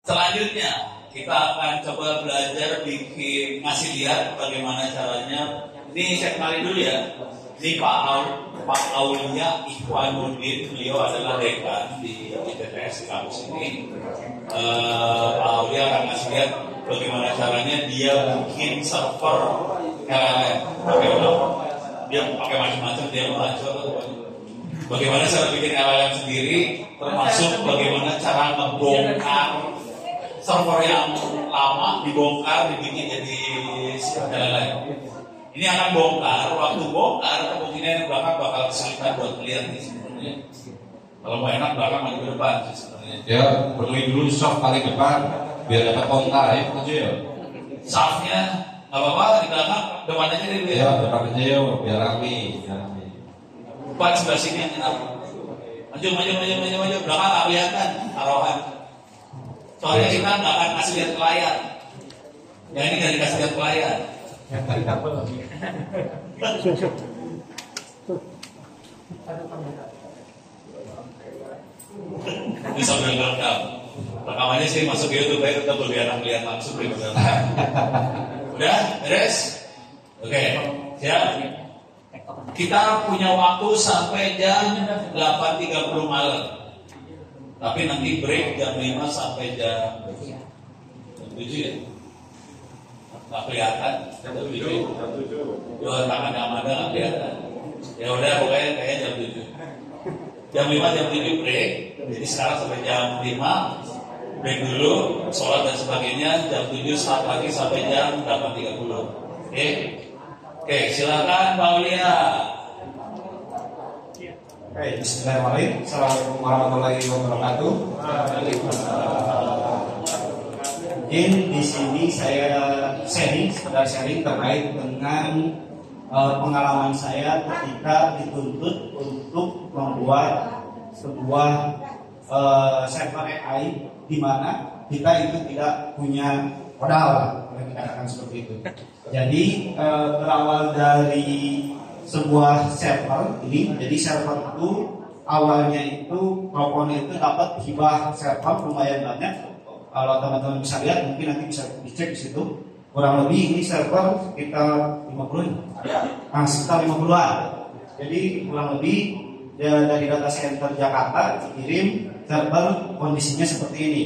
Selanjutnya kita akan coba belajar bikin ngasih lihat bagaimana caranya. Ini saya kenalin dulu ya. Ini Pak Aulia Ikhwanuddin, beliau adalah dekan di ITTS kampus ini. Pak Aulia akan ngasih lihat bagaimana caranya dia bikin server LLM. Dia pakai macam-macam, dia belajar bagaimana cara bikin LLM sendiri, termasuk bagaimana cara membongkar server yang lama, dibongkar, dibikin jadi LLM. Ini akan bongkar, waktu bongkar kemungkinan belakang bakal kesulitan buat melihat nih sebenarnya. Kalau mau enak belakang maju ke depan sih sebenarnya. Ya, perluin dulu soft paling depan biar dapat kontak ya, aja ya. Softnya nggak apa-apa di belakang, depan aja deh ya. Ya, depan aja ya, biar rame. Depan sebelah sini yang enak. Maju, belakang nggak kelihatan taruhan. Soalnya kita nggak akan kasih lihat ke layar. Ya ini nggak dikasih lihat ke layar. Ini sambil ngerekam. Rekamannya sih masuk ke YouTube, kita lebih enak lihat langsung di belakang. Udah, beres? Oke, siap. Kita punya waktu sampai jam 8.30 malam. Tapi nanti break jam 5 sampai jam 7 ya. Nggak kelihatan, jam 7. Dua tangan yang ada nggak kelihatan. Ya udah, pokoknya kayaknya jam 7. Jam 5, jam 7 break. Jadi sekarang sampai jam 5 break dulu, sholat dan sebagainya. Jam 7 start lagi sampai jam 8.30. Oke, silakan Pak Aulia. Bismillahirrahmanirrahim. Assalamualaikum warahmatullahi wabarakatuh. Mungkin di sini saya sekedar sharing terkait dengan pengalaman saya ketika dituntut untuk membuat sebuah server AI di mana kita itu tidak punya modal, boleh dikatakan seperti itu. Jadi berawal dari sebuah server ini, jadi server itu awalnya itu proponen itu dapat hibah server lumayan banyak. Kalau teman-teman bisa lihat, mungkin nanti bisa dicek di situ. Kurang lebih ini server sekitar 50, sekitar 50-an. Jadi kurang lebih dari data center Jakarta dikirim server kondisinya seperti ini.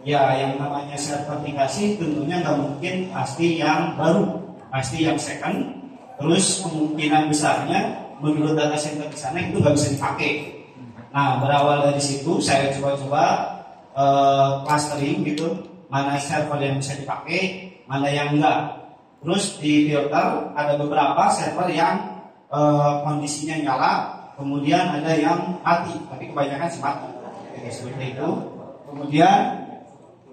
Ya, yang namanya server dikasih tentunya nggak mungkin pasti yang baru, pasti yang second. Terus kemungkinan besarnya menurut data center di sana itu nggak bisa dipakai. Nah, berawal dari situ saya coba-coba clustering gitu, mana server yang bisa dipakai, mana yang enggak. Terus di filter ada beberapa server yang kondisinya nyala, kemudian ada yang mati, tapi kebanyakan sih mati. Jadi seperti itu. Kemudian,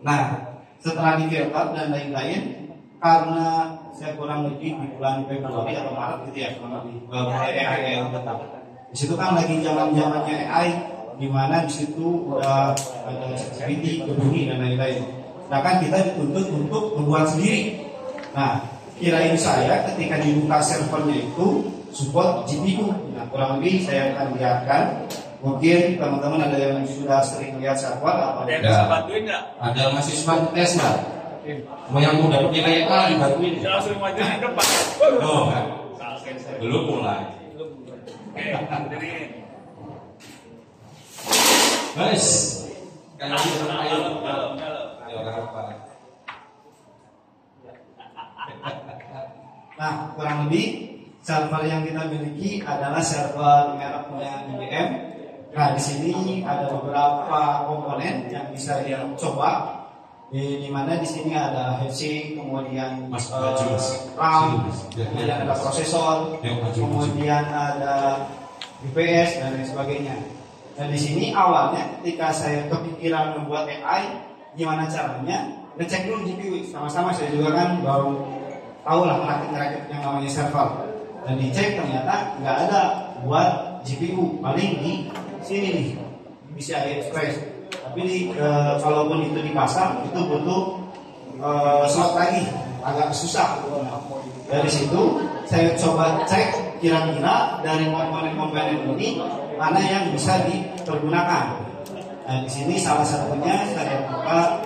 nah setelah di filter dan lain-lain, karena saya kurang lebih di bulan Februari atau Maret gitu ya, kurang lebih mulai AI tetap. Di situ kan lagi zaman-zamannya AI, di mana di situ udah ada ChatGPT, Gemini dan lain-lain. Sedangkan kita dituntut untuk membuat sendiri. Nah, kirain saya ketika dibuka servernya itu support GPU. Nah, kurang lebih saya akan lihatkan. Mungkin teman-teman ada yang sudah sering lihat server atau ada yang bisa bantuin nggak? Ada mahasiswa tes nggak? Mau yang mau dapat nilai A dibantuin. Saya langsung maju di depan. Oh, belum mulai. Oke, dari Guys, kan ayo. Nah, kurang lebih server yang kita miliki adalah server mereknya IBM. Nah, di sini ada beberapa komponen yang bisa dicoba. Di mana di sini ada heatsink, kemudian RAM, kemudian ada prosesor, kemudian ada UPS dan lain sebagainya. Dan di sini awalnya ketika saya kepikiran membuat AI, gimana caranya? Ngecek dulu GPU. Sama-sama saya juga kan baru tahu lah merakit yang namanya server. Dan dicek ternyata nggak ada buat GPU, paling di sini nih, PCI Express. Tapi kalaupun itu dipasang itu butuh slot lagi, agak susah. Dari situ saya coba cek kira-kira dari komponen-komponen ini mana yang bisa dipergunakan. Nah, di sini salah satunya saya buka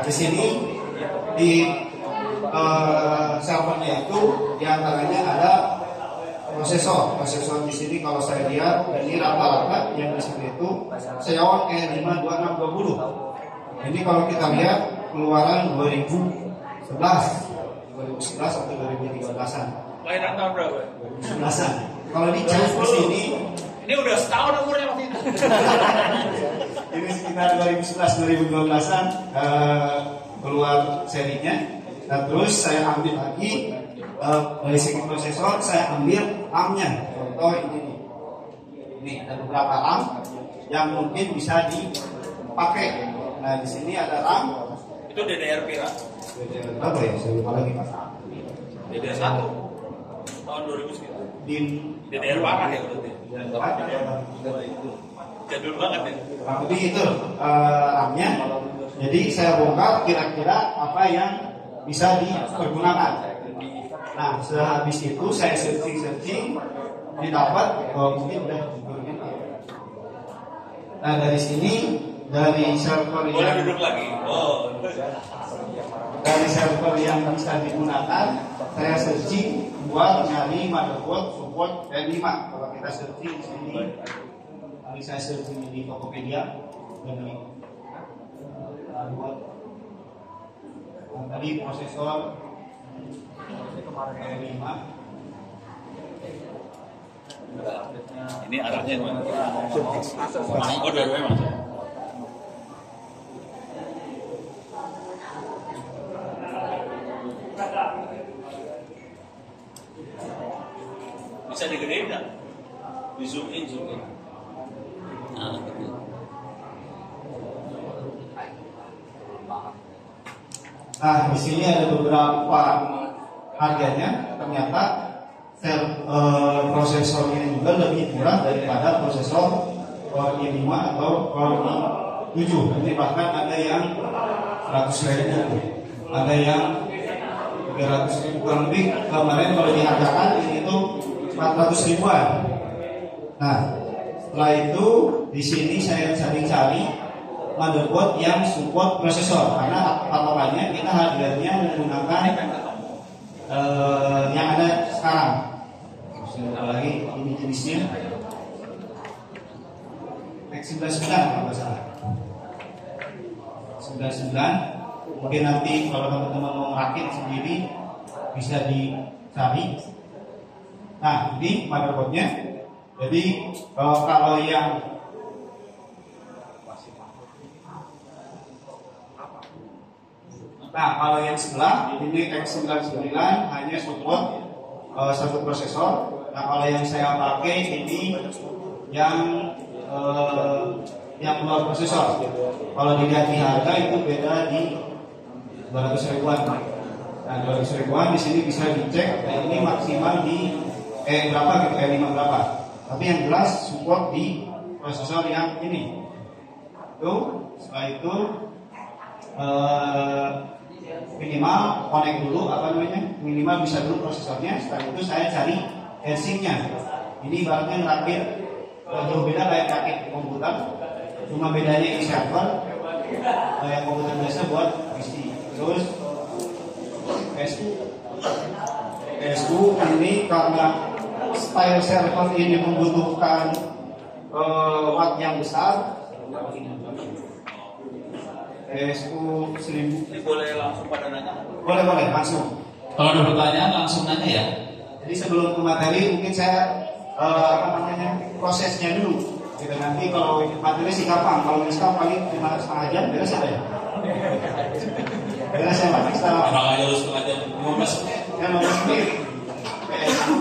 di sini di servernya itu diantaranya ada prosesor. Prosesor di sini kalau saya lihat ini rata-rata yang di sini itu Xeon E52620. Ini kalau kita lihat keluaran 2011 atau 2013-an. Lahiran tahun berapa? 2011-an. Kalau dicek di sini Ini udah setahun umurnya waktu itu. ini sekitar 2011-2012-an keluar serinya. Nah, terus saya ambil lagi dari segi prosesor, saya ambil RAM-nya. Contoh ini nih. Ini ada beberapa RAM yang mungkin bisa dipakai. Nah, di sini ada RAM. Itu DDR pira? DDR berapa ya? Saya lupa lagi, Pak. DDR 1 tahun 2000 sekitar. DDR parah ya berarti. Jadul banget ya. Kurang lebih itu RAM-nya. Jadi saya bongkar kira-kira apa yang bisa dipergunakan. Nah, sehabis itu saya searching, didapat mungkin udah dipergunakan. Nah, dari sini dari server Boleh yang duduk lagi. Oh. dari server yang bisa digunakan, saya searching buat nyari motherboard support E5. Kalau kita searching di sini, kali saya searching di Tokopedia dan di tadi prosesor E5. Ini arahnya gimana? Oh, dua-duanya masuk. Bisa digedein nggak? Di zoom in. Nah, gitu. Nah, di sini ada beberapa harganya. Ternyata prosesornya juga lebih murah daripada prosesor Core i5 atau Core i7. Ini bahkan ada yang 100.000, ada yang 300.000 kurang lebih. Kemarin kalau dihargakan ini itu 400.000-an. Nah, setelah itu di sini saya cari motherboard yang support prosesor, karena patokannya kita harganya menggunakan yang ada sekarang. Apalagi ini jenisnya X99 kalau nggak salah. 99. Mungkin nanti kalau teman-teman mau merakit sendiri bisa dicari. Nah, ini motherboardnya. Jadi kalau yang sebelah ini X99 hanya support satu prosesor. Nah, kalau yang saya pakai ini yang luar prosesor. Kalau dilihat di harga itu beda di 200.000-an. Nah, 200.000-an di sini bisa dicek. Nah, ini maksimal di berapa gitu, E5 berapa. Tapi yang jelas support di prosesor yang ini. Setelah itu minimal connect dulu minimal bisa dulu prosesornya. Setelah itu saya cari heatsinknya. Ini ibaratnya ngerakit jauh beda kayak rakit komputer, cuma bedanya ini server, yang komputer biasa buat PC. Terus SU ini karena style server ini membutuhkan watt yang besar. SU 1000. Ini boleh langsung pada nanya? Boleh langsung. Kalau ada pertanyaan langsung nanya ya. Jadi sebelum ke materi mungkin saya prosesnya dulu. Gitu, nanti kalau materi sih gampang. Kalau install paling 5,5 jam beres ya. Beres ya Pak. Install. Kalau aja harus setengah jam 15 menit. Ya 15 menit. PSU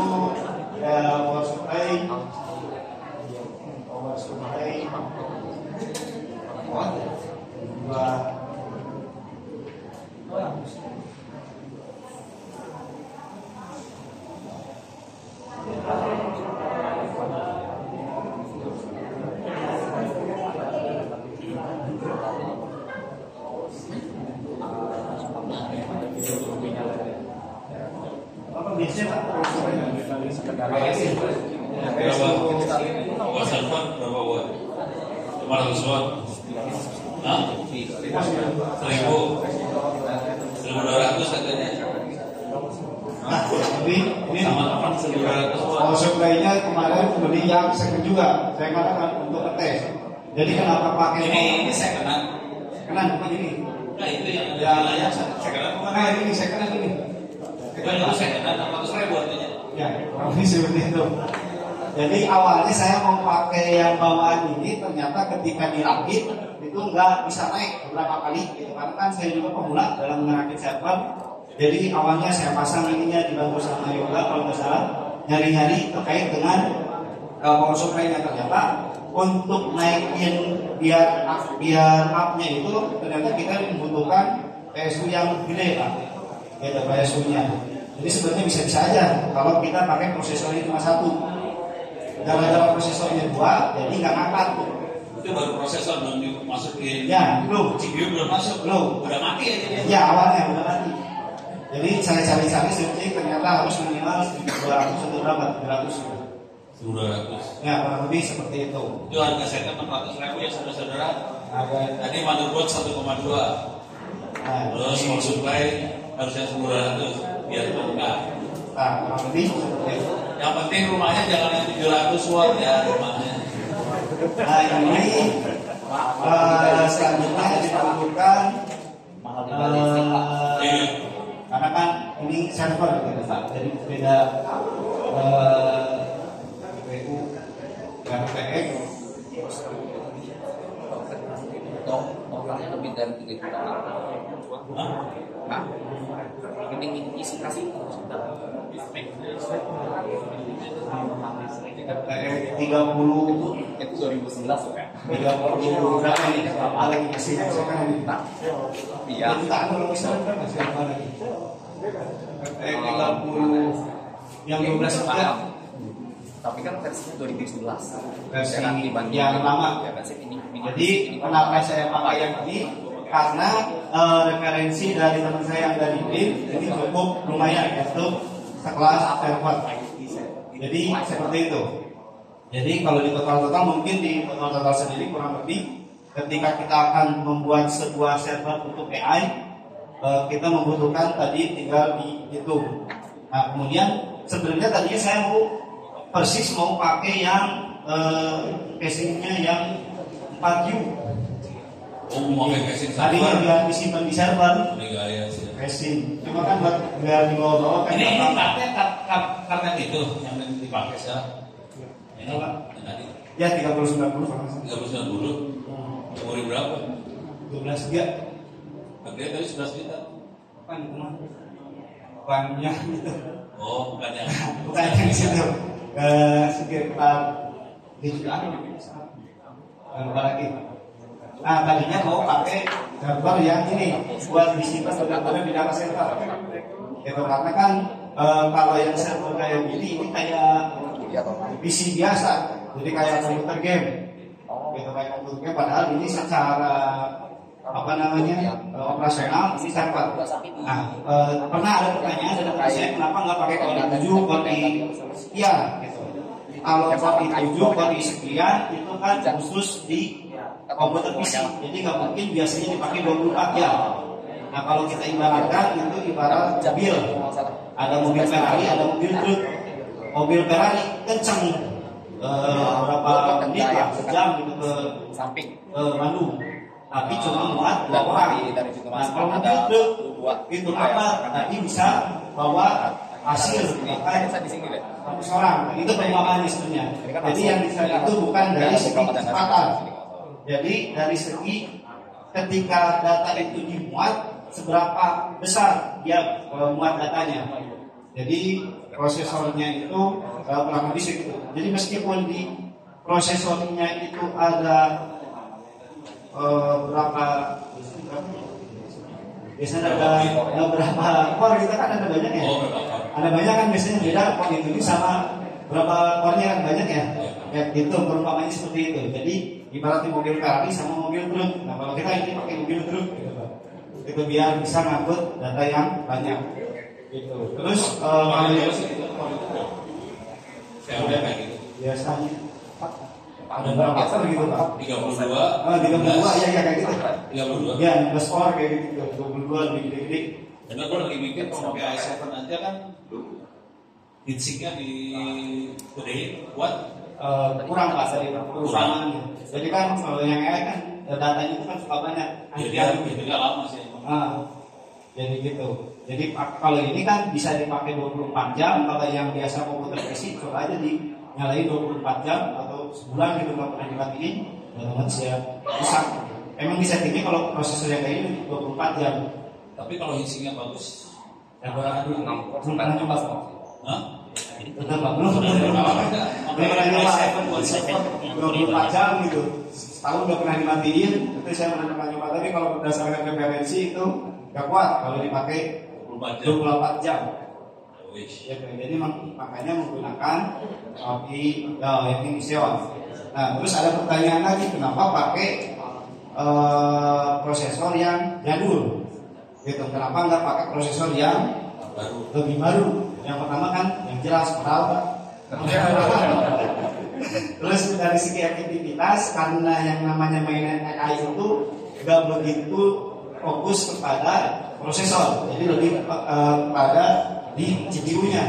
power supply. Berapa? Watt? 500 watt. Hah? 1.200 katanya. Nah, ini Sama 1.200. power supply-nya kemarin beli yang second juga. Saya katakan untuk ngetes. Jadi kenapa pakai Ini saya kenal. bukan ini. Nah itu yang ada layar saya kenal bukan. Nah, ini saya kenal ini. Bukan itu saya kenal 600.000 artinya. Ya, ini seperti itu. Jadi awalnya saya mau pakai yang bawaan ini, ternyata ketika dirakit itu nggak bisa naik beberapa kali gitu. Karena kan saya juga pemula dalam merakit server. Jadi awalnya saya pasang ininya dibantu sama Yoga kalau nggak salah, nyari-nyari terkait dengan power supply-nya. Ternyata untuk naikin biar up-nya itu ternyata kita membutuhkan PSU yang gede Pak. Gitu PSU-nya. Jadi sebenarnya bisa-bisa aja kalau kita pakai prosesornya cuma satu. Gara-gara prosesornya dua, jadi nggak ngangkat. Itu baru prosesor belum dimasukin. Ya, belum. CPU belum masuk. Belum. Udah mati aja dia. Ya awalnya udah mati. Jadi saya cari-cari seperti ternyata harus minimal 200 atau berapa? 300. 200. Ya kurang lebih seperti itu. Itu harga setup 600.000 ya saudara-saudara. Ada. Tadi motherboard 1,2. Nah, Terus power supply harusnya 200 biar lengkap. Nah, kurang lebih seperti itu. Yang penting rumahnya jangan yang 700 watt ya rumahnya. Nah ini selanjutnya diperlukan karena kan ini server gitu Pak, jadi beda GPU dan RTX. Totalnya lebih dari 3 juta. Hah? Ini isi kasih RTX 30 itu 2011 kan? 30 berapa ini? Apa lagi mesinnya sekarang ini? Iya. Tak kalau misalnya kan masih apa lagi? RTX 30 yang 12 sekian. Tapi kan versinya 2011. Versi dibanding yang lama. Ya, versi ini. Jadi kenapa saya pakai yang ini? Karena referensi dari teman saya yang dari BIM ini cukup lumayan, yaitu sekelas server. Jadi seperti itu. Jadi kalau di total mungkin di total sendiri kurang lebih ketika kita akan membuat sebuah server untuk AI, kita membutuhkan tadi tinggal dihitung. Nah kemudian sebenarnya tadinya saya mau pakai yang casingnya yang 4U. Oh mau pakai casing Tadinya server. biar disimpan di server. Ini gaya sih. Casing. Cuma kan buat biar dibawa-bawa kan. Ini karena itu yang dipakai sekarang. Ini yang tadi Ya 3090 kalau 390. Umur berapa? 12 giga. Harganya tadi 11 juta. Bukannya gitu. Oh bukan yang Bukan yang di situ. Sekitar di jutaan berapa lagi? Nah tadinya mau pakai server yang ini buat disimpan benar-benar di data center. Itu karena kan kalau yang server kayak gini ini kayak PC biasa, jadi kayak komputer game. Gitu kayak komputer game. Padahal ini secara apa namanya operasional ini server. Nah pernah ada pertanyaan dari teman saya kenapa nggak pakai kode 7 kode sekian gitu. Kalau kode 7 kode sekian itu kan khusus di komputer PC, jadi nggak mungkin biasanya dipakai 24 jam. Nah kalau kita ibaratkan itu ibarat mobil, ada mobil Ferrari, ada mobil truk. Mobil Ferrari kenceng berapa menit lah, sejam gitu ke samping Bandung, tapi cuma muat 2 orang. Nah kalau mobil truk itu apa? Tadi bisa bawa hasil bahkan 100 orang. Itu perumpamaan sebenarnya. Jadi yang bisa itu bukan dari segi kecepatan. Jadi dari segi ketika data itu dimuat, seberapa besar dia muat datanya. Jadi prosesornya itu kurang lebih segitu. Jadi meskipun di prosesornya itu ada berapa, biasanya ada berapa core, kita kan ada banyak ya. Ada banyak kan biasanya beda core itu sama berapa core-nya kan banyak ya. Ya gitu perumpamannya seperti itu. Jadi ibaratnya mobil Ferrari sama mobil truk. Nah kalau kita ini pakai mobil truk gitu Pak, itu biar bisa ngangkut data yang banyak gitu. Terus kalau saya udah kayak gitu. biasanya ada berapa pasar gitu Pak? 32. 32 ya kayak gitu. 32. Ya 16 core kayak gitu, 22 lebih gede-gede. Karena gue lagi mikir kalau pakai i7 aja kan heatsinknya di gede buat Kurang Pak dari perusahaannya. Jadi kan kalau yang AI kan datanya itu kan suka banyak. jadi lama sih. Jadi gitu. Jadi kalau ini kan bisa dipakai 24 jam. Kalau yang biasa komputer PC coba aja dinyalain 24 jam atau sebulan gitu nggak pernah dimatiin, otomatis ya rusak. Emang di settingnya kalau prosesornya kayak ini 24 jam. Tapi kalau heatsinknya bagus, Belum pernah nyoba Pak. hah? Betul Pak, belum pernah nyoba. 24 jam gitu. Setahun nggak pernah dimatiin. Itu saya pernah nyoba. Tapi kalau berdasarkan referensi itu nggak kuat kalau dipakai 24 jam. Ya, jadi makanya menggunakan ini Xeon. Nah, terus ada pertanyaan lagi, kenapa pakai prosesor yang jadul? Gitu. Kenapa nggak pakai prosesor yang lebih baru? Yang pertama kan yang jelas mahal Pak. Terus dari segi efektivitas, karena yang namanya mainan AI itu nggak begitu fokus kepada prosesor, jadi lebih pada di GPU-nya.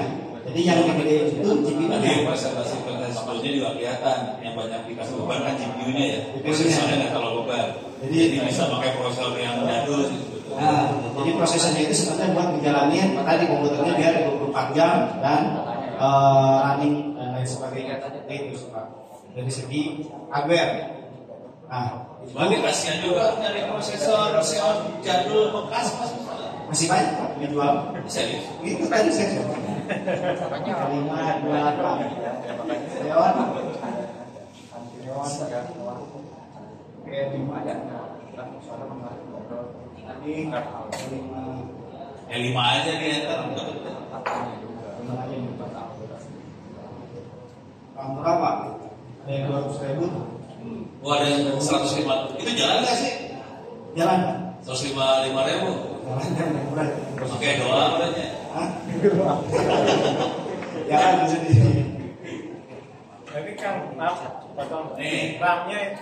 Jadi yang gede itu GPU-nya. Tadi presentasi sebelumnya juga kelihatan yang banyak dikasih beban kan GPU-nya ya. Prosesornya nggak terlalu beban. Jadi bisa pakai prosesor yang jadul. Nah, jadi prosesornya itu sebenarnya buat menjalanin tadi komputernya biar 24 jam dan running dan lain sebagainya. Itu Pak. Dari segi hardware. Nah, Berarti kasihan juga dari prosesor Xeon jadul bekas masih banyak Pak dijual. serius. Itu tadi saya coba. 5, 2, Xeon. Kayak 5 ya. Tadi 5 5 aja dia ntar. berapa? Ada yang 200.000. Wah, ada yang 105. Itu jalan nggak sih? Jalan. 105.000. Jalan. Pakai dolar aja. Hah? Jalan di sini. Tapi kan potong Nih. RAM-nya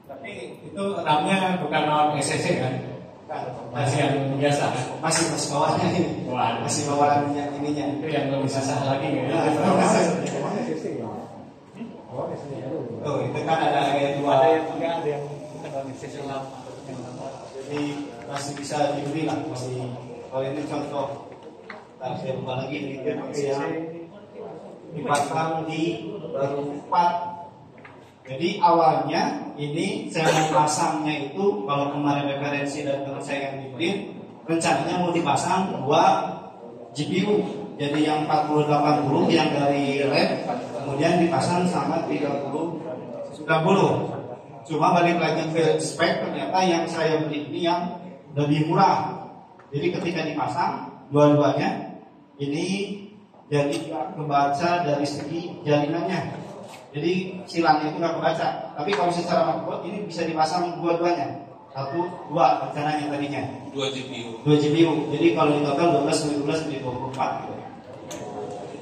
tapi itu RAM-nya bukan non SSD kan? Masih yang biasa kan? Masih bawahnya ini. Wah, Masih bawah ininya. itu yang lebih susah lagi kan? Tuh, itu kan ada kayak dua. Ada yang enggak, ada yang bukan non SSD. Jadi masih bisa dibeli lah. Masih. Kalau ini contoh. Tapi saya lupa lagi ini dia pakai yang dipasang di baru 4. Jadi awalnya ini saya mau pasangnya itu kalau kemarin referensi dari teman saya yang dibeli rencananya mau dipasang 2 GPU. Jadi yang 4080 yang dari RAM kemudian dipasang sama 3090. Cuma balik lagi ke spek ternyata yang saya beli ini yang lebih murah. Jadi ketika dipasang dua-duanya ini jadi nggak kebaca dari segi jaringannya. Jadi silangnya itu nggak kebaca. Tapi kalau secara motherboard ini bisa dipasang dua-duanya. 1, 2 rencananya tadinya. 2 GPU. 2 GPU. Jadi kalau di total 12, 12, jadi 24 gitu.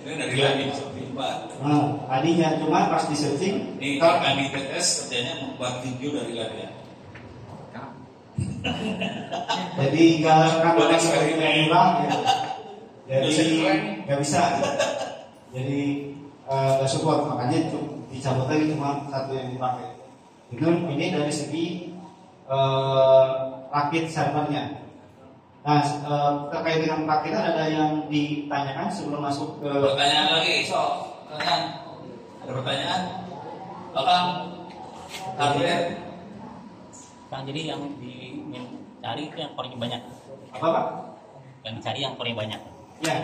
Ini dari lagi 4. Nah, tadinya cuma pas di searching Ini kami TTS kerjanya membuat video dari lagi. jadi nggak kan Buat orang eksperimen. yang murah gitu. Jadi Bisa keren. nggak bisa. Jadi nggak support, makanya dicabut lagi cuma satu yang dipakai. Itu ini dari segi rakit servernya. Nah, terkait dengan rakitan ada yang ditanyakan sebelum masuk ke Pertanyaan lagi, pertanyaan. Ada pertanyaan? Bakal hardware. Kang, jadi yang dicari itu yang core-nya banyak. apa Pak? Yang dicari yang core-nya banyak. Ya,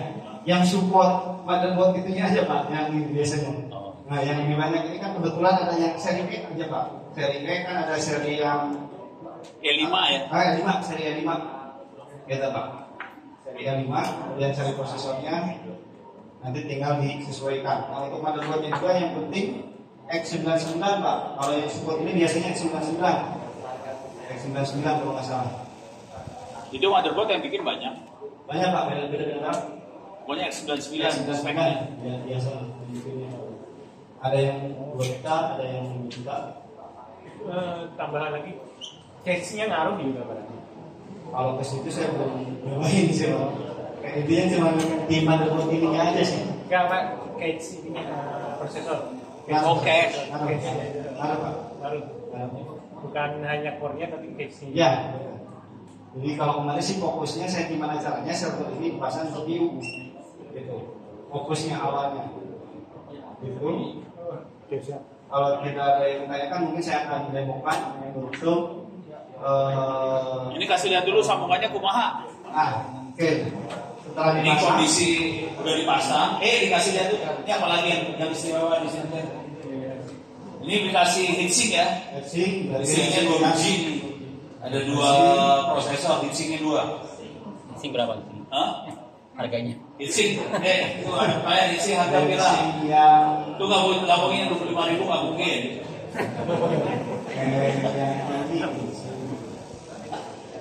yang support motherboard itunya aja Pak, yang ini biasanya. Oh. Nah, yang lebih banyak ini kan kebetulan ada yang seri E aja Pak. Seri E kan ada seri yang E5 ya. E5, seri E5. Gitu Pak. Seri E5, kemudian seri prosesornya nanti tinggal disesuaikan. Nah, untuk motherboardnya juga yang penting X99 Pak. Kalau yang support ini biasanya X99. X99 kalau nggak salah. Itu motherboard yang bikin banyak. Banyak Pak, beda-beda. Pokoknya X99 X99 speknya. ya, biasa. Ada yang 2 juta, ada yang 5 juta. Tambahan lagi, case-nya ngaruh juga berarti. Kalau ke situ saya belum nyobain sih, Pak. Kayak intinya cuma di motherboard ininya aja sih. Enggak, Pak, case ini prosesor. Oke. Ada Pak. Baru. Bukan hanya core-nya tapi case-nya. Ya. Jadi kalau kemarin sih fokusnya saya gimana caranya server ini dipasang CPU, gitu. Fokusnya awalnya, gitu. Kalau tidak ada yang tanyakan, mungkin saya akan demokan untuk. Ini kasih lihat dulu sambungannya kumaha. Oke. Setelah Ini dipasang, kondisi udah dipasang. Dikasih lihat tuh. Ini apa lagi yang istimewa di sini? Ini dikasih heatsink ya. Heatsinknya 2 biji. Ada 2 prosesor, heatsinknya 2. Sing berapa? Hah? Harganya? Heatsink, itu ada kayak heatsink harga berapa? yang Itu nggak mungkin 25.000 nggak mungkin.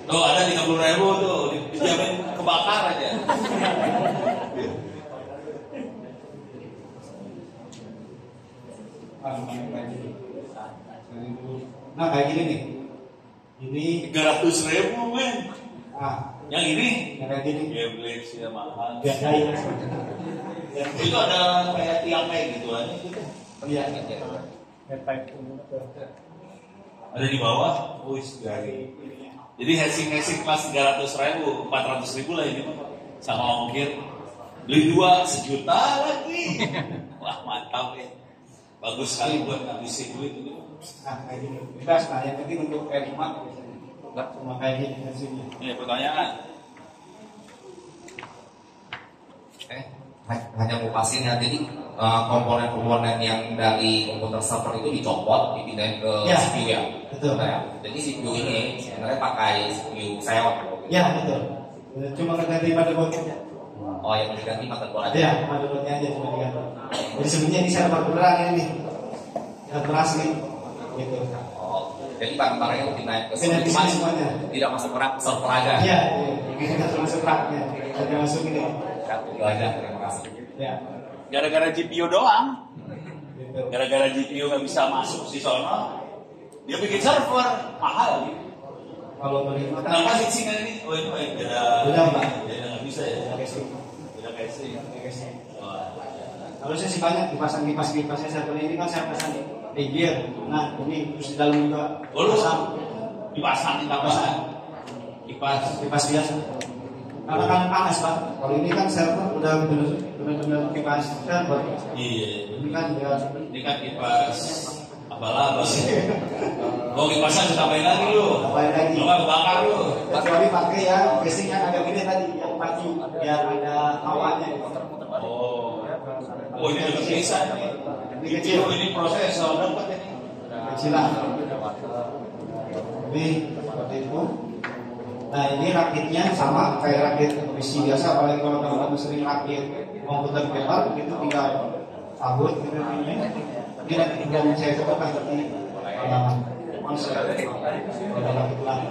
Tuh ada 30.000 tuh, dijamin kebakar aja. Nah kayak gini nih, ini 300.000 men. Yang ini? Yang kayak gini. Gameplay sih mahal. Biasain. Itu ada kayak tiang kayak gitu aja gitu. Iya. Ada di bawah, dari. Jadi heatsink kelas 300.000, 400.000 lah ini mah. Sama ongkir. Beli 2 sejuta lagi. Wah mantap ya. Bagus sekali buat ngabisin duit itu. Nah kayak gini. Bebas. Nah yang penting untuk R5 biasanya. Enggak cuma kayak gini hasilnya. Ini pertanyaan. Hanya ngupasin ya, jadi komponen-komponen yang dari komputer server itu dicopot, dipindahin ke CPU ya. Betul. Nah, jadi CPU ini sebenarnya pakai CPU sewot. Ya betul. Cuma ganti motherboardnya. Oh, yang diganti motherboard aja. Ya motherboardnya aja cuma diganti. Jadi sebenarnya ini server beneran ini. Server asli. Gitu. Oh, jadi barang-barangnya dipindahin ke Pindah di sini semuanya. Tidak masuk rak server aja. Iya. Ini nggak masuk raknya. Jadi masuk ini. Itu aja. Terima kasih. Ya. Gara-gara GPU doang. Gitu. Gara-gara GPU nggak bisa masuk di sono. Dia bikin server mahal. Kalau beri Kenapa heatsink ini? Oh ini beda. Beda, Pak. Beda nggak bisa ya. Beda casing. Harusnya sih banyak dipasang kipas-kipasnya server ini kan saya pasang di gear. Nah ini terus di dalam juga Dipasang kipas biasa. Karena kan panas Pak. Kalau ini kan server udah benar-benar kipas server. Iya. Ini kan dia. Ini kan kipas abal-abal. Oh kipasnya ditambahin lagi lu. Tambahin lagi. Lu nggak kebakar lu. Kecuali pakai ya casing yang agak gede tadi yang maju biar ada hawanya. Oh ini lebih bisa nih. Ini kecil. Ini prosesor dapat ini. Kecilan. Jadi seperti itu. Nah ini rakitnya sama kayak rakit PC biasa, apalagi kalau teman-teman sering rakit komputer paper itu tinggal sabut gitu ini. Ini rakit yang saya coba seperti konsep rakit lah.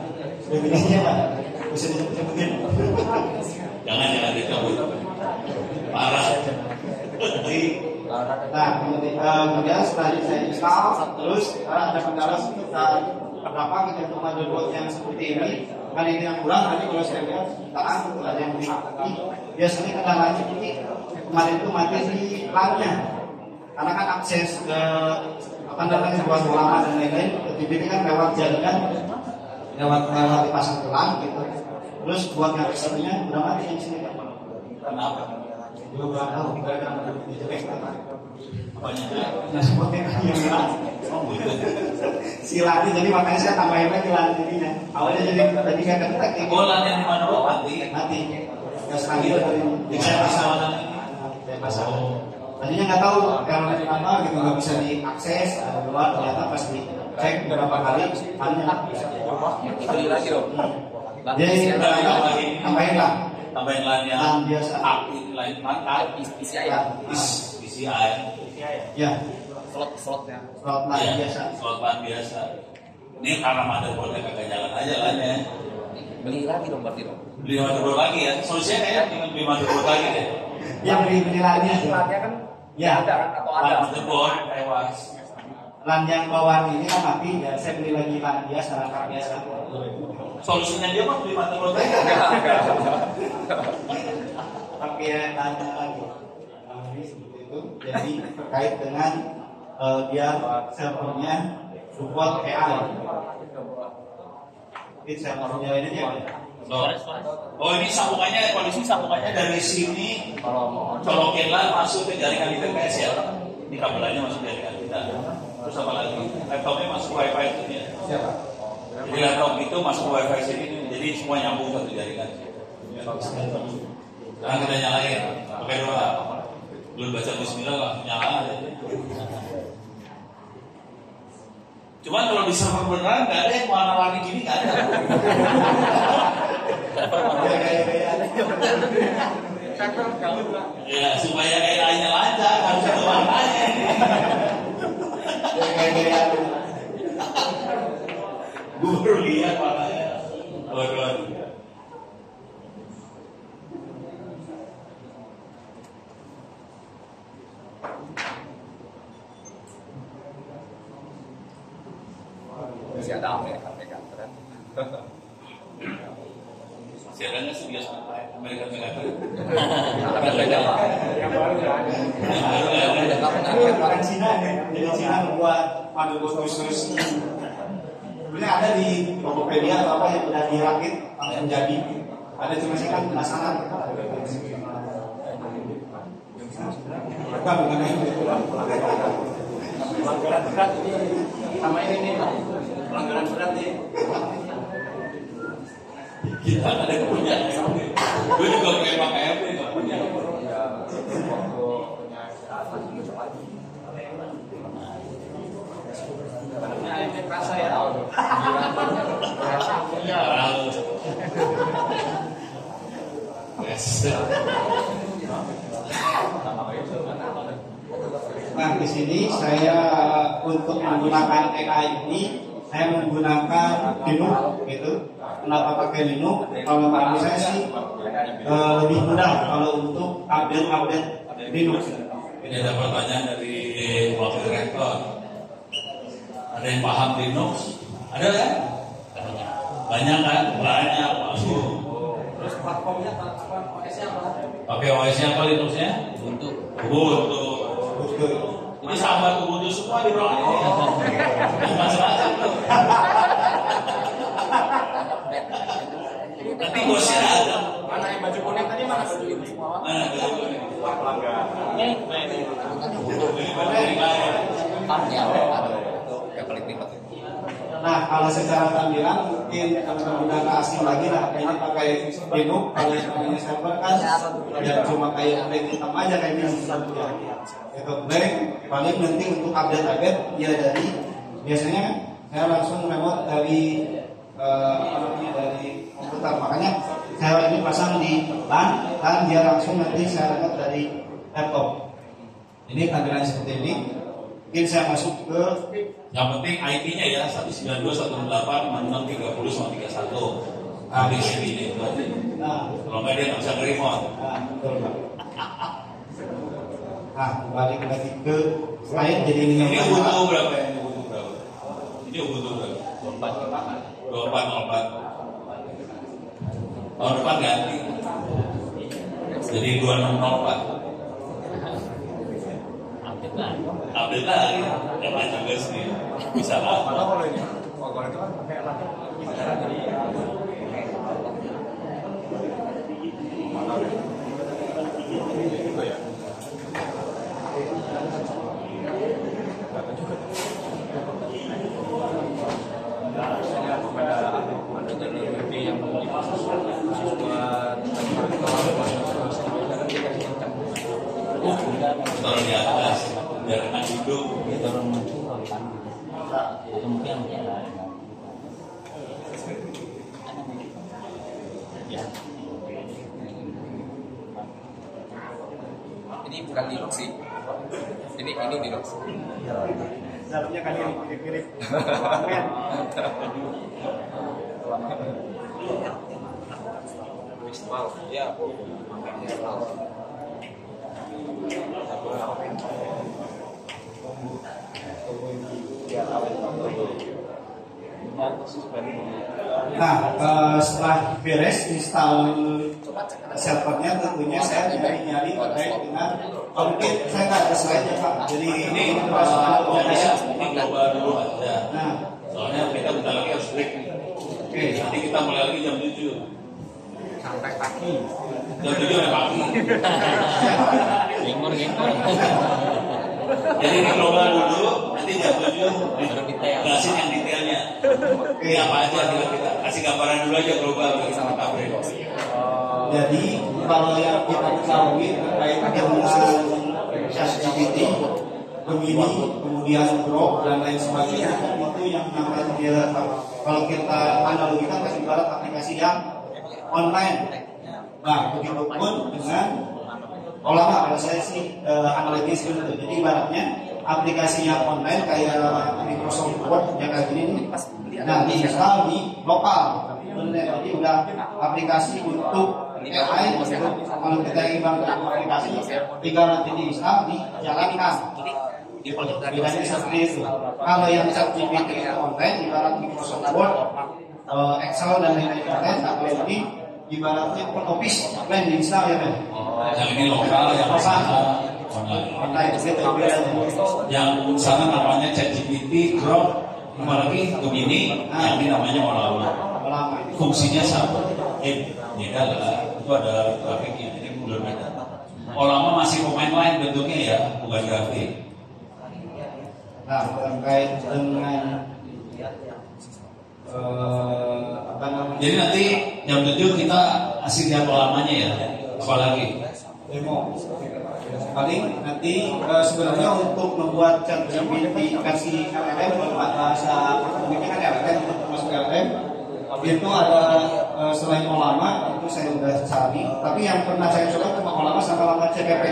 Bedanya Pak, bisa disebutin. Jangan dicabut. Parah. Nah kemudian setelah saya install, terus ada kendala kita kenapa kita untuk motherboard yang seperti ini. Kan ini yang kurang, tadi kalau saya lihat sekarang ada yang mati. Biasanya kendalanya ini kemarin itu mati di LAN-nya, karena kan akses ke apa namanya buat lama dan lain-lain. TV kan lewat jaringan, lewat dipasang ke LAN gitu. Terus buat ngaksinya udah mati yang sini Pak. Kenapa? Juga nggak tahu, karena jelek kan. Apanya? Nah sebutnya kan yang jelas. Oh gitu. Si LAN jadi makanya saya tambahin lagi LAN ininya. Awalnya jadi tadi nggak ketek. Bola yang di mana lo mati? Mati. Gas lagi dari saya pasang. Saya pasang. Tadinya nggak tahu kalau apa gitu nggak bisa diakses ada luar, ternyata pas dicek beberapa kali hanya Beli lagi dong. jadi tambahin lah Tambahin lain yang LAN biasa. lain mangkat. PCI Ya, PCI. ya slotnya. slot LAN Iya, biasa. slot LAN biasa. Ini karena motherboardnya kagak jalan aja kan ya. Beli lagi dong berarti dong. Beli motherboard lagi ya. Solusinya kayaknya tinggal beli motherboard lagi deh. Ya beli LAN-nya. LAN-nya kan Ya, atau ada? Jebol, tewas. lan yang bawah ini kan mati, ya saya beli lagi lan dia secara biasa. Solusinya dia mah beli mati lotre. Pakai tanya lagi. Jadi seperti itu. Jadi terkait dengan dia servernya support AI. Ini servernya ini dia. Oh ini sambungannya, kondisi sambungannya dari sini colokinlah masuk ke jaringan IPPS ya. Ini kabelannya masuk jaringan kita. Terus apa lagi? Laptopnya masuk wifi itu ya. Siapa? Jadi laptop itu masuk ke wifi sini, jadi semua nyambung satu jaringan. Sekarang kita nyalain, pakai doa. Belum baca Bismillah langsung nyala aja. Cuman kalau di server beneran nggak ada yang warna-warni gini, nggak ada. Ya supaya AI-nya lancar harus ada warnanya. Gue baru lihat warnanya. Waduh. Masih ada apa ya KPK keren. Siarannya sih biasa Amerika Selatan. Ada beda Pak. Yang baru nggak ada. Orang Cina ya, jadi Cina membuat panduan khusus. Sebenarnya ada di Tokopedia atau apa yang udah dirakit langsung jadi. Ada cuma saya kan penasaran. Bukan mengenai pelanggaran berat ini sama ini nih pelanggaran berat nih. Kita ada punya. Gue juga pengen pakai MP, nggak punya. Rasa ya. Nah, di sini saya untuk menggunakan AI ini saya menggunakan Linux gitu. Kenapa pakai Linux? Kalau bagi saya sih lebih mudah kalau untuk update Linux. Ini ada pertanyaan dari wakil rektor. Ada yang paham Linux? Ada kan? Banyak kan? Banyak. Terus platformnya OS-nya apa? Pakai OS-nya apa Linux-nya? Ubuntu. Ini sahabat Ubuntu semua di ruangan ini. Macam-macam tuh. Nanti bosnya ada. Mana yang baju kuning tadi mana baju ini? Mana baju kuning? Nah, kalau secara tampilan mungkin udah nggak asing lagi lah. Kayaknya pakai Linux, kalau yang namanya server kan ya cuma kayak blank hitam aja kayak ini satu ya. Itu blank, paling nanti untuk update ya dari biasanya saya langsung remote dari dari komputer. Makanya saya ini pasang di LAN dan dia langsung nanti saya remote dari laptop. Ini tampilannya seperti ini. Mungkin saya masuk ke yang penting IP-nya ya 192.168.6630.31. Di sini ini berarti. nah, Kalau nggak dia nggak bisa remote. betul Pak. Nah, balik lagi ke slide jadi ini Ini Ubuntu berapa ya? Ini Ubuntu berapa? 2404. Tahun depan ganti. Jadi 2604. Update lagi. Ya macam juga sih. Bisa lah. Kalau ini, kalau itu kan pakai alat jadi itu ya. Taruh di atas. Biar enak duduk. Atau mungkin Ini bukan Linux sih. Ini Linux. dalamnya kan yang mirip-mirip. Ya. Nah, setelah beres install servernya, tentunya saya nyari-nyari terkait dengan mungkin saya nggak ada slide ya Pak. Jadi ini global dulu aja. Nah, soalnya kita bentar lagi harus break nih. oke. Nanti kita mulai lagi jam 7. Sampai pagi. Jam 7 ada pagi. Gengor. Jadi ini global dulu, nanti jam 7 Baru detail. jelasin yang detailnya. Ini apa aja kita kasih gambaran dulu aja global bagi sama coverage. Jadi kalau yang kita ketahui terkait dengan ChatGPT, Gemini, kemudian Grok dan lain sebagainya, itu yang namanya kalau kita analogikan kan ibarat aplikasi yang online. Nah, begitupun dengan Olama, kalau saya sih analoginya seperti itu. Jadi ibaratnya aplikasi yang online kayak Microsoft Word yang kayak gini nih. Nah, diinstal di lokal. Jadi udah aplikasi untuk AI, kalau kita ingin bangun aplikasi, tinggal nanti diinstal, dijalankan. Bedanya seperti itu. Kalau yang ChatGPT itu online, ibarat Microsoft Word, Excel dan lain-lain. Kalau ini ibaratnya Office, plan diinstal ya kan? Yang ini lokal, yang sana online. Yang sana namanya ChatGPT, Grok, apalagi Gemini, yang ini namanya Olama. Fungsinya sama, beda lah. Itu ada grafiknya, ini udah beda. Olama masih pemain lain bentuknya ya, bukan grafik. Nah, terkait dengan apa namanya? Jadi nanti jam 7 kita kasih lihat Olamanya ya, apalagi Demo. Paling nanti sebenarnya untuk membuat ChatGPT versi LLM bahasa akademiknya kan LLM, untuk masuk LLM itu ada selain Olama itu saya sudah cari, tapi yang pernah saya coba cuma Olama sama Lama CPP.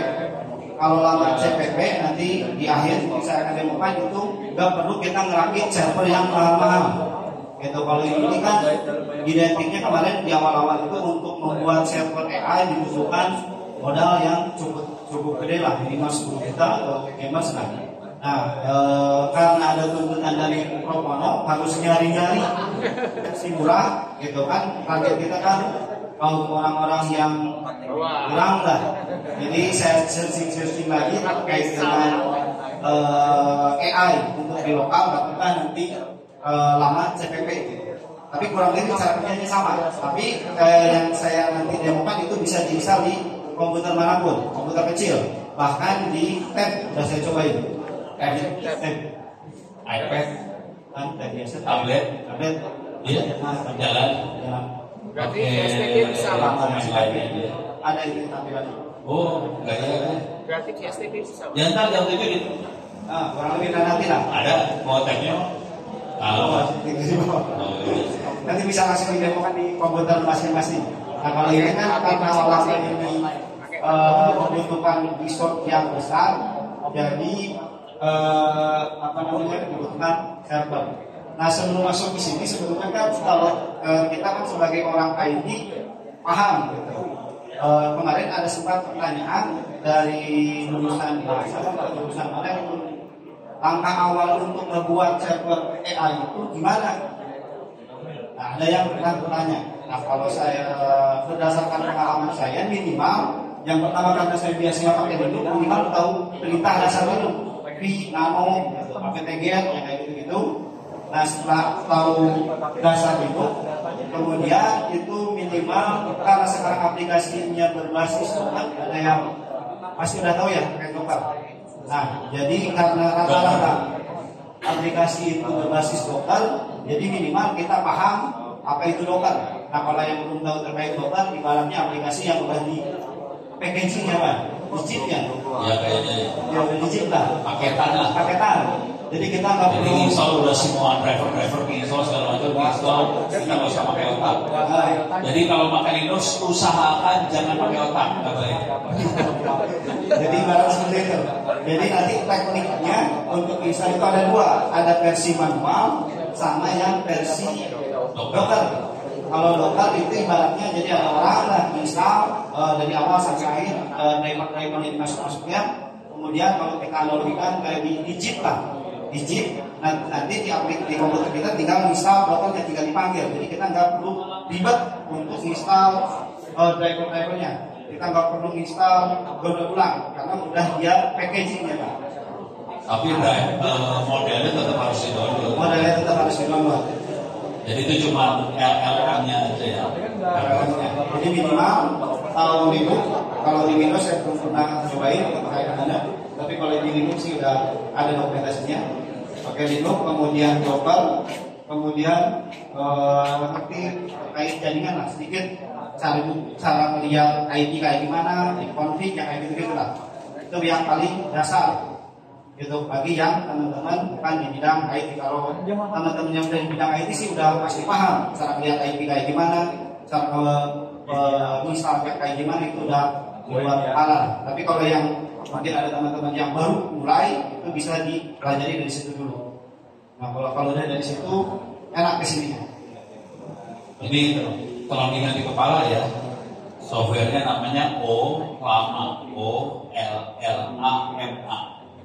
Kalau Lama CPP nanti di akhir saya akan demokan itu nggak perlu kita ngerakit server yang mahal-mahal. Gitu. Kalau ini kan identiknya kemarin di awal-awal itu untuk membuat server AI dibutuhkan modal yang cukup gede lah, minimal 10 juta atau gamers lah. Nah, karena ada tuntutan dari Propono harus nyari-nyari si murah, gitu kan? Target kita kan kaum orang-orang yang kurang lah. Jadi saya searching lagi terkait dengan AI untuk di lokal, bahkan nanti Lama CPP. Tapi kurang lebih cara kerjanya sama. Tapi yang saya nanti demokan itu bisa diinstal di komputer manapun, komputer kecil, bahkan di tab sudah saya cobain. iPad, Tab biasa, tablet, iya, jalan. Berarti STP bisa lah. Ada itu tampilannya. Oh, enggak ya. Berarti di STP bisa. Ya ntar jam 7 gitu. Nah, kurang lebih nanti lah. Ada mau tagnya. Kalau Nanti bisa langsung didemokan di komputer masing-masing. Nah, kalau ini kan karena awalnya ini membutuhkan resource yang besar, jadi apa namanya dibutuhkan server. Nah, sebelum masuk ke sini sebetulnya kan kalau kita kan sebagai orang IT paham gitu. Kemarin ada sempat pertanyaan dari lulusan mana itu, langkah awal untuk membuat server AI itu gimana? Nah, ada yang pernah bertanya. Nah, kalau saya berdasarkan pengalaman saya minimal yang pertama karena saya biasanya pakai dulu minimal tahu perintah dasar dulu, pi, nano, aptgen, yang kayak gitu-gitu. Nah, setelah tahu dasar itu, kemudian itu minimal karena sekarang aplikasinya berbasis Docker, ada yang pasti udah tahu ya pakai Docker. Nah, jadi karena rata-rata aplikasi itu berbasis Docker, jadi minimal kita paham apa itu Docker. Nah, kalau yang belum tahu terkait Docker, ibaratnya aplikasi yang udah di packaging ya Pak, digitnya. ya kayaknya Ya udah digit lah, paketan lah. paketan. Jadi kita nggak Jadi perlu install udah semua driver install segala macam install, kita nggak usah pakai otak. Jadi kalau pakai Linux usahakan jangan pakai otak, nggak baik. Jadi barang seperti itu. Jadi nanti tekniknya untuk install itu ada dua, ada versi manual sama yang versi Docker. Kalau Docker itu ibaratnya jadi ada orang lah install dari awal sampai akhir driver yang masuk-masuknya. Kemudian kalau kita analogikan kayak di chip lah, di chip nanti di komputer kita tinggal install Docker tinggal dipanggil. Jadi kita nggak perlu ribet untuk install driver-drivernya. Kita nggak perlu install berulang karena udah dia packagingnya Pak. Tapi modelnya tetap harus di-download. Modelnya tetap harus di-download. Jadi itu cuma LLM-nya aja ya. Jadi minimal kalau di Windows saya belum pernah cobain untuk ada. Tapi kalau di Linux sih udah ada dokumentasinya. Pakai Linux, kemudian Docker, kemudian ngerti terkait jaringan lah sedikit cara melihat IP kayak gimana, config yang kayak gitu lah. Itu yang paling dasar. Gitu bagi yang teman-teman bukan di bidang IT. Kalau teman-teman yang udah di bidang IT sih udah pasti paham cara melihat IP kayak gimana, cara install kayak gimana itu udah luar kepala. Tapi kalau yang mungkin ada teman-teman yang baru mulai itu bisa dipelajari dari situ dulu. Nah kalau udah dari situ enak kesininya. Ini tolong ingat di kepala ya. Softwarenya namanya OLLAMA.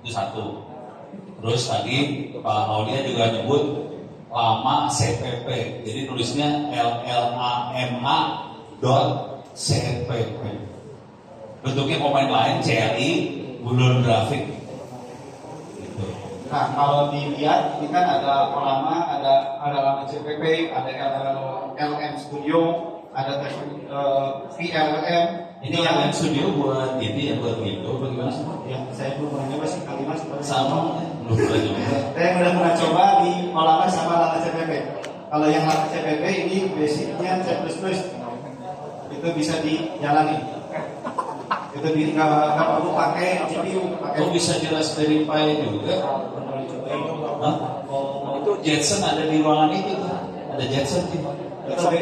Itu satu. Terus tadi Pak Aulia juga nyebut lama CPP. Jadi tulisnya LLAMA.cpp. Bentuknya pemain lain CLI bulan grafik. Gitu. Nah kalau dilihat ini kan ada lama, ada lama CPP, ada LM Studio, ada VLM. Ini yang studio buat ini ya buat Windows bagaimana sih? Ya, saya belum pernah coba sih kalimat sama belum pernah coba. Saya udah pernah coba di Olama sama Lama CPP. Kalau yang Lama CPP ini basicnya C++, itu bisa dijalani. Itu nggak perlu pakai GPU. Oh bisa di Raspberry Pi juga? Hah? Itu Jetson ada di ruangan itu tuh. Ada Jetson tuh.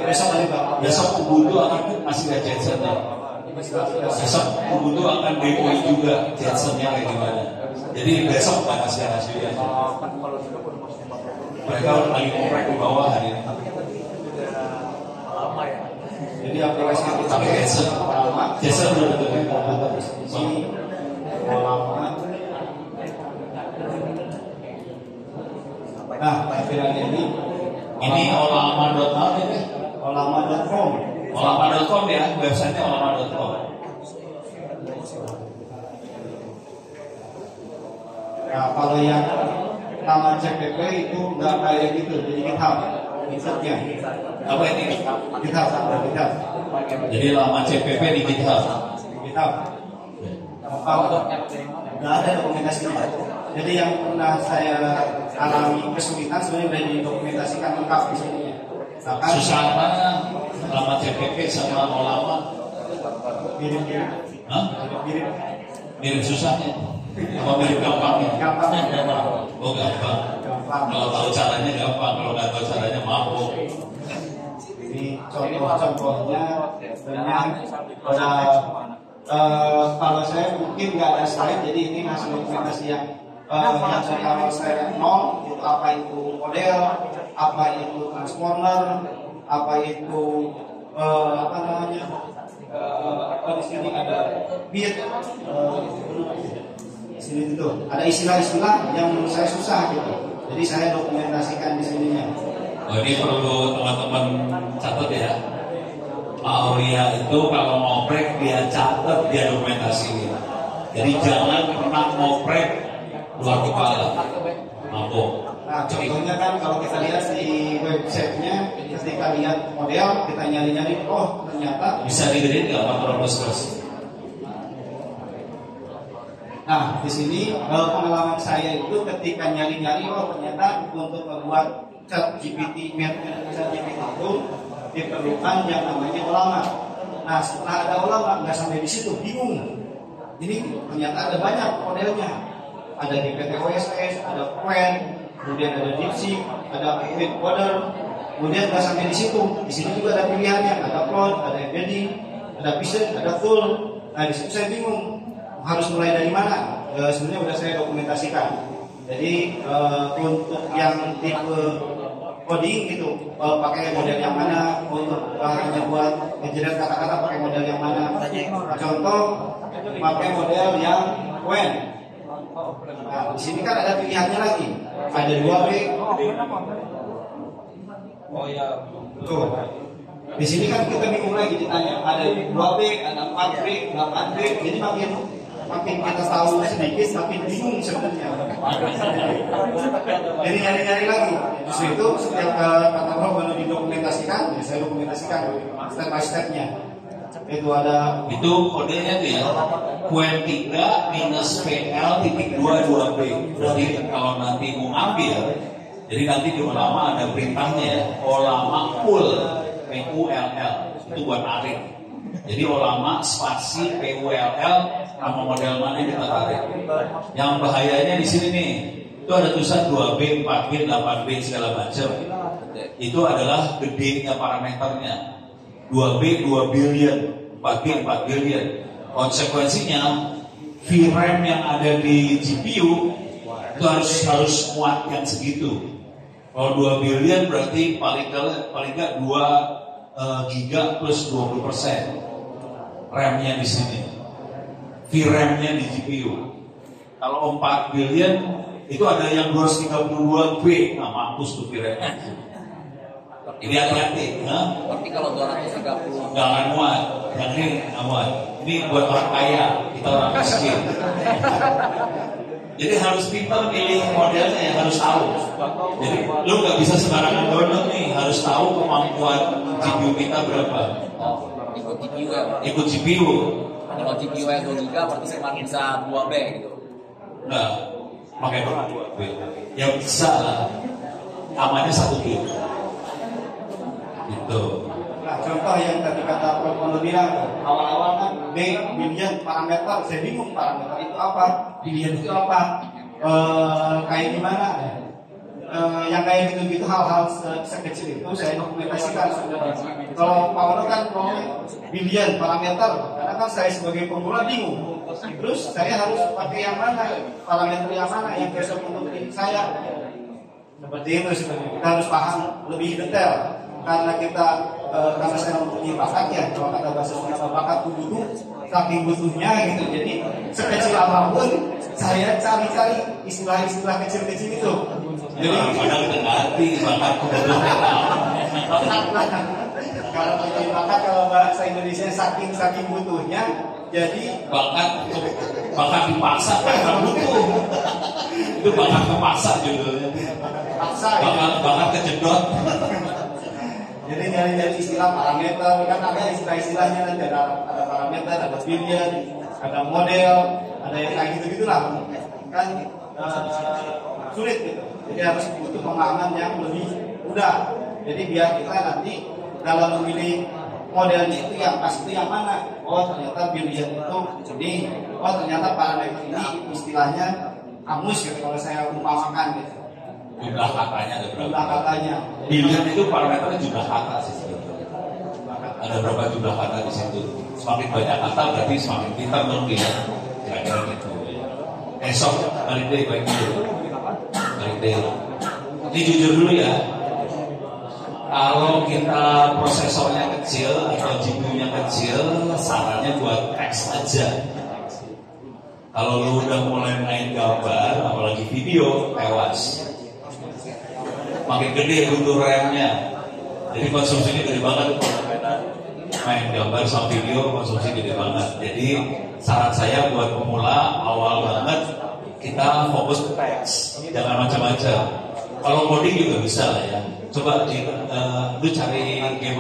Besok kali Pak. Besok Ubuntu akan masih ada Jetson ya. Besok Ubuntu akan demo juga Jetsonnya kayak gimana. Jadi besok akan kasih hasilnya. Mereka lagi ngoprek di bawah hari ini. Jadi aplikasi yang kita pakai Jetson udah bentuknya Nah, tampilannya ini olama.com ini. olama.com. Olama.com ya, websitenya olama.com. Nah, kalau yang Taman CPP itu nggak kayak gitu, jadi GitHub-nya. Apa ini? GitHub. Jadi lama CPP di GitHub. GitHub. Nggak ada dokumentasinya. Jadi yang pernah saya alami kesulitan sebenarnya udah didokumentasikan lengkap di sini. Susah mana lama CPP sama olama? Mirip-mirip. Hah? Mirip susahnya. Apa mirip gampangnya? Gampang. Oh gampang. Kalau tahu caranya gampang, kalau nggak tahu caranya mabuk. Ini contoh-contohnya dengan kalau saya mungkin nggak ada slide, jadi ini hasil dokumentasi yang dari awal saya nol, itu apa itu model, apa itu transformer, apa itu apa namanya, di sini ada bit, di sini itu ada istilah-istilah yang menurut saya susah gitu, jadi saya dokumentasikan di sininya. Oh, ini perlu teman-teman catat ya. Pak Aulia itu kalau ngoprek dia catat, dia dokumentasi. Jadi jangan pernah ngoprek luar kepala. Mabuk. Nah, contohnya kan kalau kita lihat di websitenya, ketika lihat model, kita nyari-nyari, oh ternyata bisa digedein nggak Pak Plus? Nah, di sini pengalaman saya itu ketika nyari-nyari, oh ternyata untuk membuat ChatGPT, ChatGPT itu diperlukan yang namanya ulama. Nah, setelah ada ulama, nggak sampai di situ, bingung. Ini ternyata ada banyak modelnya. Ada GPT OSS, ada Qwen, kemudian ada DeepSeek, ada Encoder, kemudian nggak sampai di situ. Di sini juga ada pilihannya, ada Claude, ada embedding, ada Python, ada Tool. Nah, di situ saya bingung harus mulai dari mana. Sebenarnya udah saya dokumentasikan. Jadi untuk yang tipe coding itu pakai model yang mana, untuk hanya buat ngejerat kata-kata pakai model yang mana. Contoh pakai model yang when. Nah, di sini kan ada pilihannya lagi. Ada 2B. Oh ya. Tuh. Di sini kan kita bingung lagi ditanya. Ada 2B, ada 4B, 8B. Jadi makin kita tahu sedikit, makin bingung sebenarnya. Jadi nyari-nyari lagi. Justru itu setiap kata Prof kalau didokumentasikan, ya saya dokumentasikan step by stepnya. Itu ada kodenya tuh ya. Qn3 minus PL titik 22B. Berarti kalau nanti mau ambil, jadi nanti di ulama ada perintahnya ya. Ulama full PULL itu buat tarik. Jadi ulama spasi PULL nama model mana yang kita tarik. Yang bahayanya di sini nih, itu ada tulisan 2B, 4B, 8B segala macam. Itu adalah gedenya parameternya. 2B 2 billion, 4B 4 billion. Konsekuensinya VRAM yang ada di GPU itu harus muat yang segitu. Kalau 2 billion berarti paling nggak 2 giga plus 20% RAM-nya di sini. VRAM-nya di GPU. Kalau 4 billion itu ada yang 232B, nah mampus tuh VRAM-nya. Ini hati-hati, Tapi kalau 230 nggak akan muat. Yang ini nggak muat. Ini buat orang kaya, kita orang miskin. Jadi harus pintar pilih modelnya, yang harus tahu. Jadi lu nggak bisa sembarangan download nih, harus tahu kemampuan GPU kita berapa. ikut GPU ya. Ikut GPU. Kalau GPU yang 2 GB berarti cuma bisa 2B gitu. Nggak, pakai 2B. Ya bisa lah. Amannya 1 GB. Gitu. Nah, contoh yang tadi kata Prof. Mono bilang, awal-awal kan B, billion, parameter, saya bingung parameter itu apa, billion itu apa, kayak gimana, yang kayak gitu-gitu hal-hal sekecil itu saya dokumentasikan sebenarnya. Kalau Pak Mono kan ngomong billion, parameter, karena kan saya sebagai pemula bingung, terus saya harus pakai yang mana, parameter yang mana yang cocok untuk saya. Seperti itu sebenarnya, kita harus paham lebih detail. Karena saya mempunyai bakat ya, kalau kata bahasa Sunda bakat butuh, saking butuhnya gitu. Jadi sekecil apapun saya cari-cari istilah-istilah kecil-kecil itu. Jadi padahal ngerti bakat kebutuhan. Kalau punya bakat, kalau bahasa Indonesia saking butuhnya, jadi bakat dipaksa kan butuh. Itu bakat kepaksa judulnya. paksa ya. Bakat kejedot. Jadi nyari istilah parameter, kan ada istilah-istilahnya nanti ada parameter, ada billion, ada model, ada yang kayak gitu-gitulah. Kan sulit gitu. Jadi harus butuh pemahaman yang lebih mudah. Jadi biar kita nanti dalam memilih modelnya itu yang pas itu yang mana. Oh ternyata billion itu ini. Oh ternyata parameter ini istilahnya kamus gitu kalau saya umpamakan gitu. Jumlah katanya ada berapa? Jumlah katanya. Billion itu parameternya jumlah kata sih sebetulnya. Ada berapa jumlah kata di situ? Semakin banyak kata berarti semakin pintar dong dia. Kira-kira gitu. Esok kali deh baik dulu. Kali deh. Ini jujur dulu ya. Kalau kita prosesornya kecil atau GPU-nya kecil, sarannya buat teks aja. Kalau lu udah mulai main gambar, apalagi video, tewas. Makin gede butuh RAM-nya. Jadi konsumsinya gede banget. Main gambar sama video konsumsi gede banget. Jadi saran saya buat pemula awal banget kita fokus ke teks, jangan macam-macam. Kalau coding juga bisa lah ya. Coba lu cari game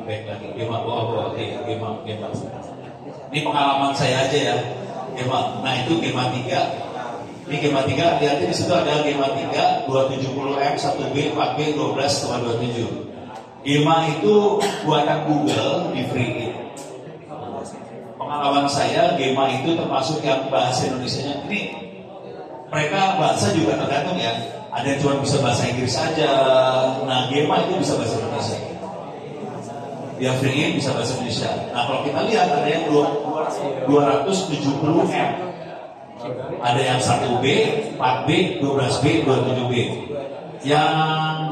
baik lagi game Ini pengalaman saya aja ya. Nah itu game 3. Ini Gema 3, lihat di situ ada Gema 3, 270M, 1B, 4B, 12,27. Gema itu buatan Google di free. Pengalaman saya, Gema itu termasuk yang bahasa Indonesianya. Ini mereka bahasa juga tergantung ya. Ada yang cuma bisa bahasa Inggris saja. Nah, Gema itu bisa bahasa Indonesia. Dia free bisa bahasa Indonesia. Nah, kalau kita lihat ada yang 270M. Ada yang 1B, 4B, 12B, 27B. Yang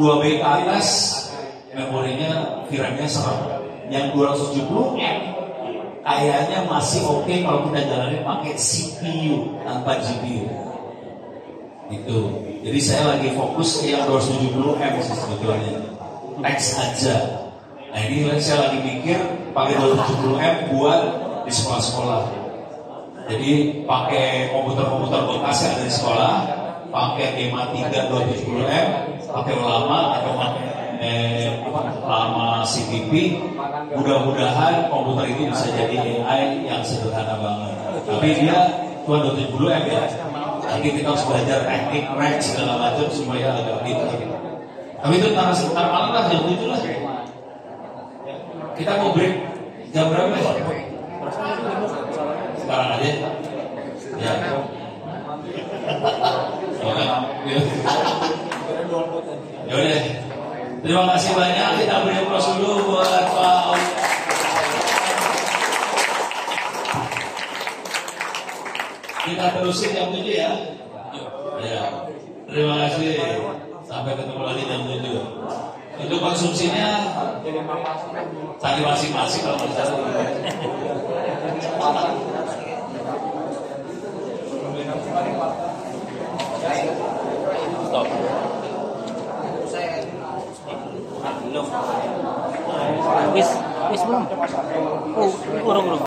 2B ke atas memorinya VRAM-nya serem. Yang 270M kayaknya masih oke kalau kita jalanin pakai CPU tanpa GPU. Itu. Jadi saya lagi fokus ke yang 270M sih sebetulnya. Teks aja. Nah ini saya lagi mikir pakai 270M buat di sekolah-sekolah. Jadi pakai komputer-komputer bekas yang ada di sekolah, pakai Gema 3 270M, pakai lama atau pakai lama CPP. Mudah-mudahan komputer ini bisa jadi AI yang sederhana banget. Tapi dia cuma 270M ya. Nanti kita harus belajar teknik, rack segala macam supaya agak pintar. Tapi itu ntar malam lah jam 7 lah. Kita mau break jam berapa ya? Sekarang aja. Ya. Oke. Ya udah. Terima kasih banyak. Kita beri aplaus dulu buat Pak. Kita terusin jam 7 ya. Ya. Terima kasih. Sampai ketemu lagi jam 7. Untuk konsumsinya cari masing-masing kalau nggak salah. Stop. Belum. Wis belum. Oh, belum.